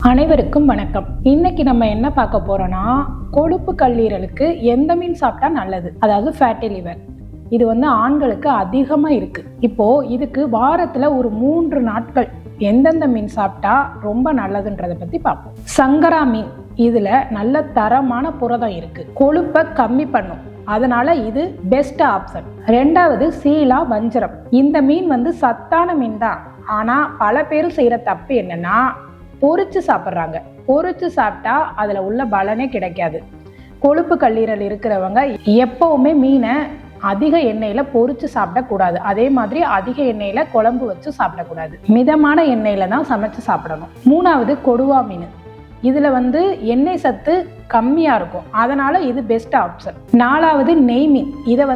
அனைவருக்கும் வணக்கம். இன்னைக்கு நம்ம என்ன பார்க்க போறோம்னா, கொழுப்பு கல்லீரலுக்கு எந்த மீன் சாப்பிட்டா நல்லது, அதாவது ஃபேட்டி லிவர். இது ஆண்களுக்கு அதிகமா இருக்கு. இப்போ இதுக்கு வாரத்துல ஒரு 3 நாட்கள் எந்தெந்த மீன் சாப்பிட்டா ரொம்ப நல்லதுன்றத பத்தி பார்ப்போம். சங்கரா மீன், இதுல நல்ல தரமான புரதம் இருக்கு, கொழுப்பை கம்மி பண்ணும், அதனால இது பெஸ்ட் ஆப்ஷன். ரெண்டாவது சீலா வஞ்சரம். இந்த மீன் சத்தான மீன் தான். ஆனா பல பேர் செய்யற தப்பு என்னன்னா, பொரிச்சு சாப்பிட்றாங்க. பொரிச்சு சாப்பிட்டா அதுல உள்ள பலனே கிடைக்காது. கொழுப்பு கல்லீரல் இருக்கிறவங்க எப்பவுமே மீனை அதிக எண்ணெயில பொரிச்சு சாப்பிடக்கூடாது. அதே மாதிரி அதிக எண்ணெயில குழம்பு வச்சு சாப்பிடக்கூடாது. மிதமான எண்ணெயில தான் சமைச்சு சாப்பிடணும். மூணாவது கொடுவா மீன். இதுல எண்ணெய் சத்து கம்மியா இருக்கும், அதனால இது பெஸ்ட் ஆப்ஷன். நாலாவது நெய் மீன். இதை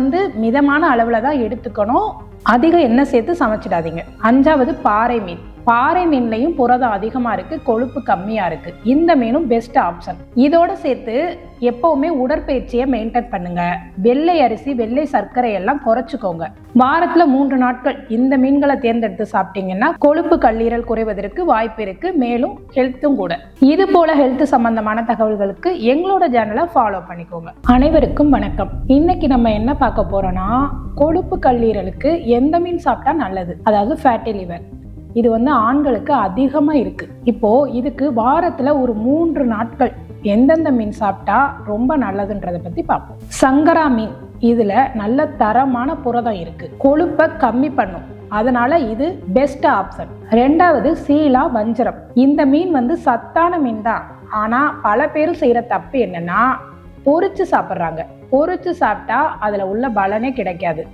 மிதமான அளவுல தான் எடுத்துக்கணும், அதிக எண்ணெய் சேர்த்து சமைச்சிடாதீங்க. அஞ்சாவது பாறை மீன். பாறை மீன்லையும் புரதம் அதிகமா இருக்கு, கொழுப்பு கம்மியா இருக்கு. இந்த மீனும் பெஸ்ட் ஆப்ஷன். இதோட சேர்த்து எப்பவுமே உடற்பயிற்சியை மெயின்டைன் பண்ணுங்க. வெள்ளை அரிசி, வெள்ளை சர்க்கரை எல்லாம் குறைச்சிக்கோங்க. வாரத்துல 3 நாட்கள் இந்த மீன்களை தேர்ந்தெடுத்து சாப்பிட்டீங்கன்னா கொழுப்பு கல்லீரல் குறைவதற்கு வாய்ப்பு இருக்கு, மேலும் ஹெல்த்தும் கூட. இது போல ஹெல்த் சம்பந்தமான தகவல்களுக்கு எங்களோட சேனலை ஃபாலோ பண்ணிக்கோங்க. அனைவருக்கும் வணக்கம். இன்னைக்கு நம்ம என்ன பார்க்க போறோம்னா, கொழுப்பு கல்லீரலுக்கு எந்த மீன் சாப்பிட்டா நல்லது, அதாவது ஃபேட்டி லிவர். இது ஆண்களுக்கு அதிகமா இருக்கு. இப்போ இதுக்கு வாரத்துல ஒரு 3 நாட்கள் எந்தெந்த மீன் சாப்பிட்டா ரொம்ப நல்லதுன்றத பத்தி பார்ப்போம். சங்கரா மீன், இதுல நல்ல தரமான புரதம் இருக்கு, கொழுப்பை கம்மி பண்ணும், அதனால இது பெஸ்ட் ஆப்ஷன். ரெண்டாவது சீலா வஞ்சரம். இந்த மீன் சத்தான மீன் தான். ஆனா பல பேர் செய்யற தப்பு என்னன்னா, பொரிச்சு சாப்பிட்றாங்க. பொரிச்சு சாப்பிட்டா அதுல உள்ள பலனே கிடைக்காது.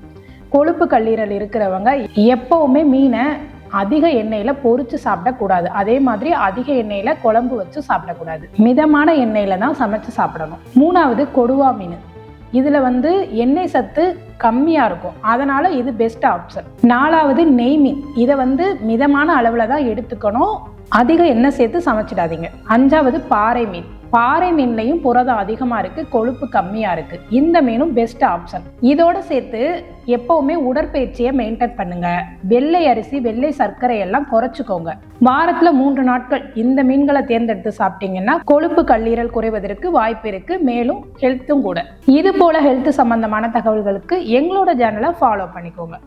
கொழுப்பு கல்லீரல் இருக்கிறவங்க எப்பவுமே மீனை அதிக எண்ணெயில பொரிச்சு சாப்பிடக்கூடாது. அதே மாதிரி அதிக எண்ணெயில குழம்பு வச்சு சாப்பிடக்கூடாது. மிதமான எண்ணெயில தான் சமைச்சு சாப்பிடணும். மூணாவது கொடுவா மீன். இதுல எண்ணெய் சத்து கம்மியா இருக்கும், அதனால இது பெஸ்ட் ஆப்ஷன். நாலாவது நெய் மீன். இதை மிதமான அளவுல தான் எடுத்துக்கணும், அதிக எண்ணெய் சேர்த்து சமைச்சிடாதீங்க. அஞ்சாவது பாறை மீன். பாறை மீன்லையும் புரதம் அதிகமா இருக்கு, கொழுப்பு கம்மியா இருக்கு. இந்த மீனும் பெஸ்ட் ஆப்ஷன். இதோட சேர்த்து எப்பவுமே உடற்பயிற்சியை மெயின்டைன் பண்ணுங்க. வெள்ளை அரிசி, வெள்ளை சர்க்கரை எல்லாம் குறைச்சிக்கோங்க. வாரத்துல 3 நாட்கள் இந்த மீன்களை தேர்ந்தெடுத்து சாப்பிட்டீங்கன்னா கொழுப்பு கல்லீரல் குறைவதற்கு வாய்ப்பு இருக்கு, மேலும் ஹெல்த்தும் கூட. இது போல ஹெல்த் சம்பந்தமான தகவல்களுக்கு எங்களோட சேனலை ஃபாலோ பண்ணிக்கோங்க.